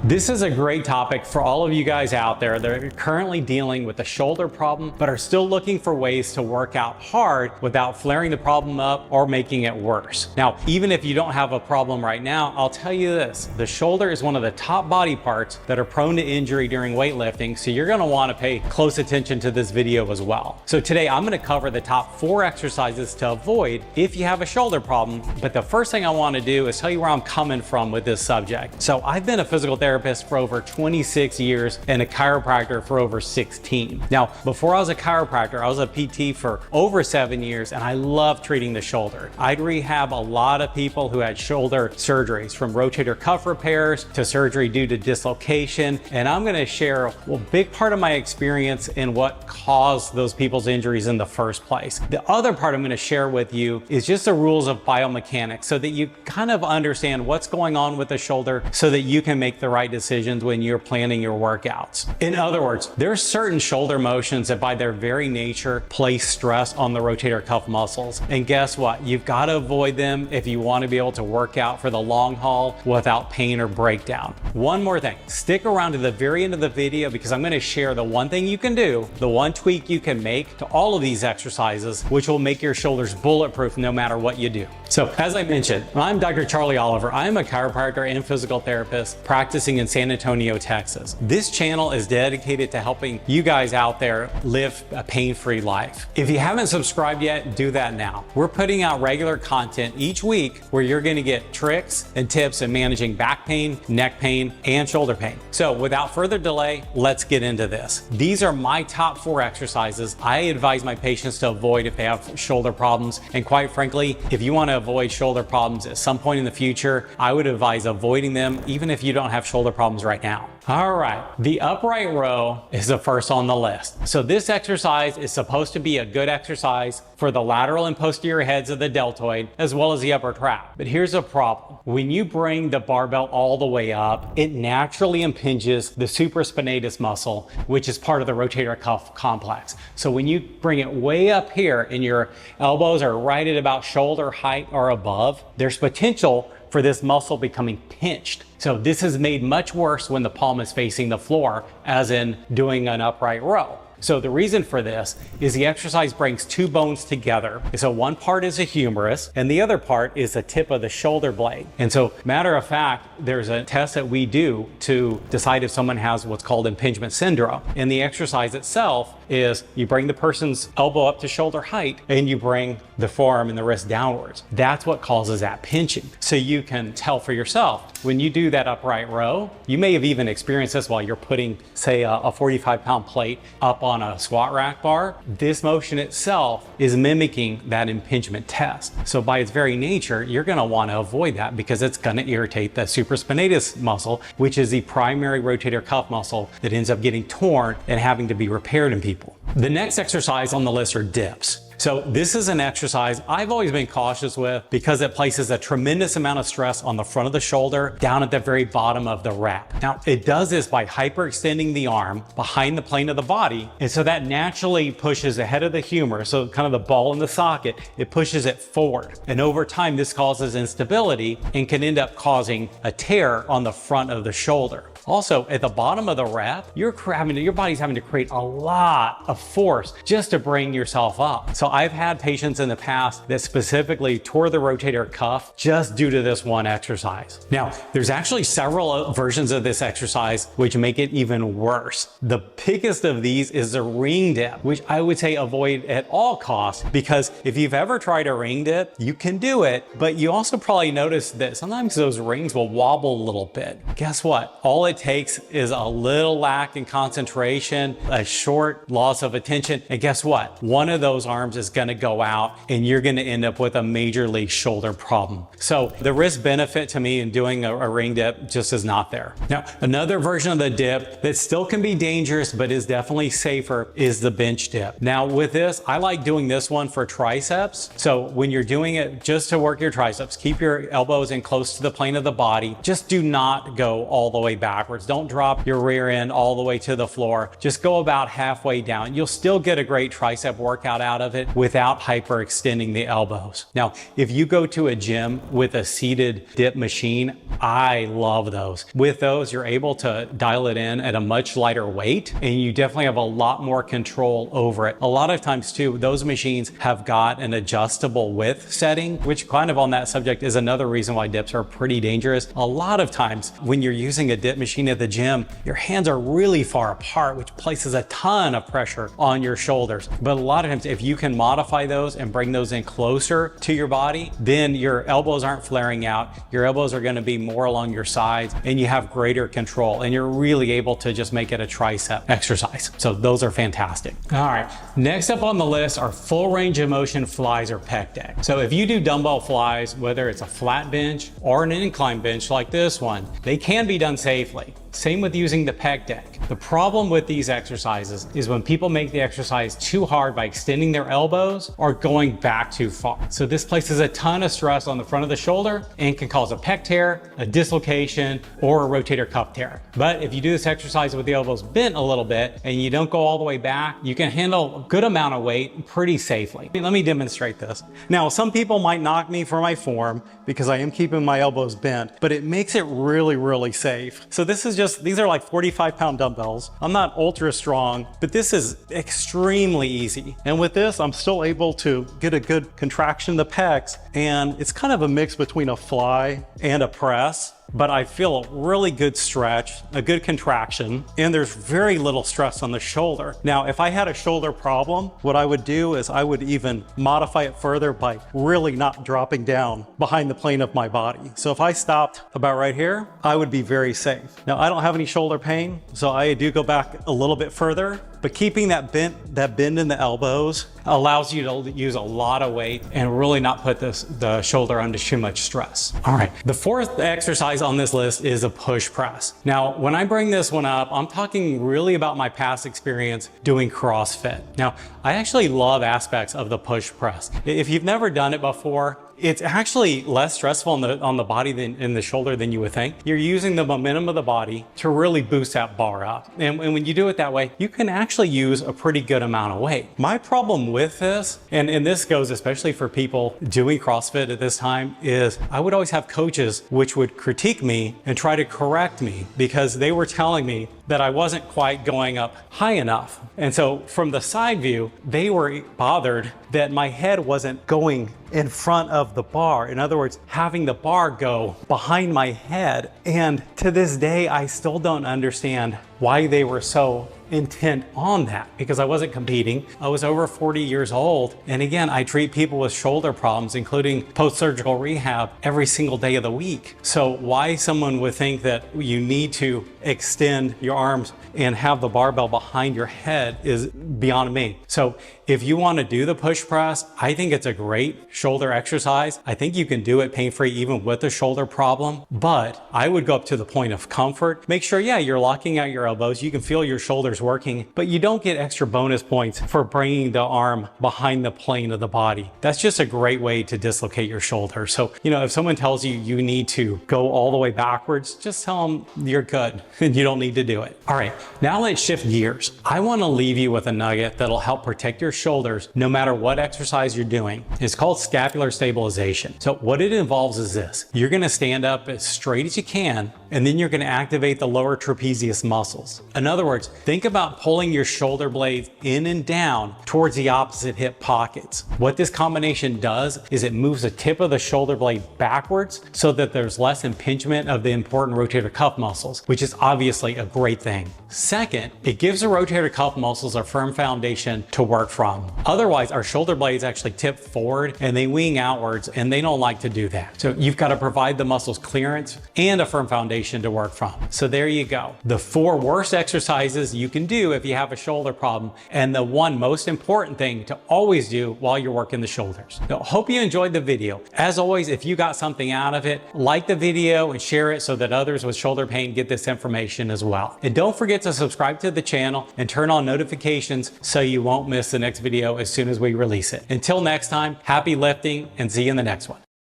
This is a great topic for all of you guys out there that are currently dealing with a shoulder problem, but are still looking for ways to work out hard without flaring the problem up or making it worse. Now, even if you don't have a problem right now, I'll tell you this, the shoulder is one of the top body parts that are prone to injury during weightlifting, so you're gonna wanna pay close attention to this video as well. So today I'm gonna cover the top 4 exercises to avoid if you have a shoulder problem, but the first thing I wanna do is tell you where I'm coming from with this subject. So I've been a physical therapist for over 26 years and a chiropractor for over 16. Now, before I was a chiropractor, I was a PT for over 7 years, and I love treating the shoulder. I'd rehab a lot of people who had shoulder surgeries, from rotator cuff repairs to surgery due to dislocation. And I'm gonna share a big part of my experience in what caused those people's injuries in the first place. The other part I'm gonna share with you is just the rules of biomechanics so that you kind of understand what's going on with the shoulder so that you can make the right decisions when you're planning your workouts. In other words, there are certain shoulder motions that by their very nature place stress on the rotator cuff muscles. And guess what? You've got to avoid them if you want to be able to work out for the long haul without pain or breakdown. One more thing, stick around to the very end of the video because I'm going to share the one thing you can do, the one tweak you can make to all of these exercises, which will make your shoulders bulletproof no matter what you do. So as I mentioned, I'm Dr. Charlie Oliver. I'm a chiropractor and physical therapist practicing in San Antonio, Texas. This channel is dedicated to helping you guys out there live a pain-free life. If you haven't subscribed yet, do that now. We're putting out regular content each week where you're going to get tricks and tips in managing back pain, neck pain, and shoulder pain. So without further delay, let's get into this. These are my top 4 exercises I advise my patients to avoid if they have shoulder problems. And quite frankly, if you want to avoid shoulder problems at some point in the future, I would advise avoiding them even if you don't have shoulder problems right now. All right, the upright row is the first on the list. So this exercise is supposed to be a good exercise for the lateral and posterior heads of the deltoid, as well as the upper trap. But here's a problem. When you bring the barbell all the way up, it naturally impinges the supraspinatus muscle, which is part of the rotator cuff complex. So when you bring it way up here and your elbows are right at about shoulder height or above, there's potential for this muscle becoming pinched. So this is made much worse when the palm is facing the floor, as in doing an upright row. So the reason for this is the exercise brings 2 bones together. So one part is a humerus and the other part is the tip of the shoulder blade. And so matter of fact, there's a test that we do to decide if someone has what's called impingement syndrome. And the exercise itself is you bring the person's elbow up to shoulder height and you bring the forearm and the wrist downwards. That's what causes that pinching. So you can tell for yourself, when you do that upright row, you may have even experienced this while you're putting, say, a 45-pound plate up on a squat rack bar. This motion itself is mimicking that impingement test. So by its very nature, you're gonna wanna avoid that because it's gonna irritate the supraspinatus muscle, which is the primary rotator cuff muscle that ends up getting torn and having to be repaired in people. The next exercise on the list are dips. So this is an exercise I've always been cautious with because it places a tremendous amount of stress on the front of the shoulder down at the very bottom of the wrap. Now, it does this by hyperextending the arm behind the plane of the body. And so that naturally pushes the head of the humerus, so kind of the ball in the socket, it pushes it forward. And over time, this causes instability and can end up causing a tear on the front of the shoulder. Also, at the bottom of the wrap, your body's having to create a lot of force just to bring yourself up. So I've had patients in the past that specifically tore the rotator cuff just due to this one exercise. Now, there's actually several versions of this exercise which make it even worse. The biggest of these is the ring dip, which I would say avoid at all costs, because if you've ever tried a ring dip, you can do it, but you also probably notice that sometimes those rings will wobble a little bit. Guess what? All it takes is a little lack in concentration, a short loss of attention, and guess what? One of those arms is gonna go out and you're gonna end up with a major league shoulder problem. So the risk benefit to me in doing a ring dip just is not there. Now, another version of the dip that still can be dangerous but is definitely safer is the bench dip. Now with this, I like doing this one for triceps. So when you're doing it just to work your triceps, keep your elbows in close to the plane of the body. Just do not go all the way back backwards. Don't drop your rear end all the way to the floor. Just go about halfway down. You'll still get a great tricep workout out of it without hyperextending the elbows. Now, if you go to a gym with a seated dip machine, I love those. With those, you're able to dial it in at a much lighter weight, and you definitely have a lot more control over it. A lot of times too, those machines have got an adjustable width setting, which kind of on that subject is another reason why dips are pretty dangerous. A lot of times when you're using a dip machine at the gym, your hands are really far apart, which places a ton of pressure on your shoulders. But a lot of times if you can modify those and bring those in closer to your body, then your elbows aren't flaring out. Your elbows are going to be more along your sides and you have greater control, and you're really able to just make it a tricep exercise. So those are fantastic. All right, next up on the list are full range of motion flies or pec deck. So if you do dumbbell flies, whether it's a flat bench or an incline bench like this one, they can be done safely. Same with using the pec deck. The problem with these exercises is when people make the exercise too hard by extending their elbows or going back too far. So this places a ton of stress on the front of the shoulder and can cause a pec tear, a dislocation, or a rotator cuff tear. But if you do this exercise with the elbows bent a little bit and you don't go all the way back, you can handle a good amount of weight pretty safely. Let me demonstrate this. Now, some people might knock me for my form because I am keeping my elbows bent, but it makes it really, really safe. So these are like 45-pound dumbbells. I'm not ultra strong, but this is extremely easy. And with this, I'm still able to get a good contraction of the pecs, and it's kind of a mix between a fly and a press. But I feel a really good stretch, a good contraction, and there's very little stress on the shoulder. Now, if I had a shoulder problem, what I would do is I would even modify it further by really not dropping down behind the plane of my body. So if I stopped about right here, I would be very safe. Now, I don't have any shoulder pain, so I do go back a little bit further, but keeping that bend in the elbows allows you to use a lot of weight and really not put the shoulder under too much stress. All right, the fourth exercise on this list is a push press. Now, when I bring this one up, I'm talking really about my past experience doing CrossFit. Now, I actually love aspects of the push press. If you've never done it before, it's actually less stressful on the body than in the shoulder than you would think. You're using the momentum of the body to really boost that bar up. And when you do it that way, you can actually use a pretty good amount of weight. My problem with this, and this goes especially for people doing CrossFit at this time, is I would always have coaches which would critique me and try to correct me because they were telling me that I wasn't quite going up high enough. And so from the side view, they were bothered that my head wasn't going in front of the bar. In other words, having the bar go behind my head. And to this day, I still don't understand why they were so intent on that, because I wasn't competing. I was over 40 years old. And again, I treat people with shoulder problems, including post-surgical rehab, every single day of the week. So why someone would think that you need to extend your arms and have the barbell behind your head is beyond me. So if you want to do the push press, I think it's a great shoulder exercise. I think you can do it pain-free even with a shoulder problem, but I would go up to the point of comfort. Make sure, yeah, you're locking out your elbows. You can feel your shoulders working, but you don't get extra bonus points for bringing the arm behind the plane of the body. That's just a great way to dislocate your shoulder. So, if someone tells you you need to go all the way backwards, just tell them you're good and you don't need to do it. All right, now let's shift gears. I want to leave you with a nugget that'll help protect your shoulders no matter what exercise you're doing. It's called scapular stabilization. So what it involves is this. You're going to stand up as straight as you can, and then you're going to activate the lower trapezius muscles. In other words, think about pulling your shoulder blades in and down towards the opposite hip pockets. What this combination does is it moves the tip of the shoulder blade backwards so that there's less impingement of the important rotator cuff muscles, which is obviously a great thing. Second, it gives the rotator cuff muscles a firm foundation to work from. Otherwise, our shoulder blades actually tip forward and they wing outwards, and they don't like to do that. So you've got to provide the muscles clearance and a firm foundation to work from. So there you go. The 4 worst exercises you can do if you have a shoulder problem, and the one most important thing to always do while you're working the shoulders. So hope you enjoyed the video. As always, if you got something out of it, like the video and share it so that others with shoulder pain get this information as well. And don't forget to subscribe to the channel and turn on notifications so you won't miss the next video as soon as we release it. Until next time, happy lifting and see you in the next one.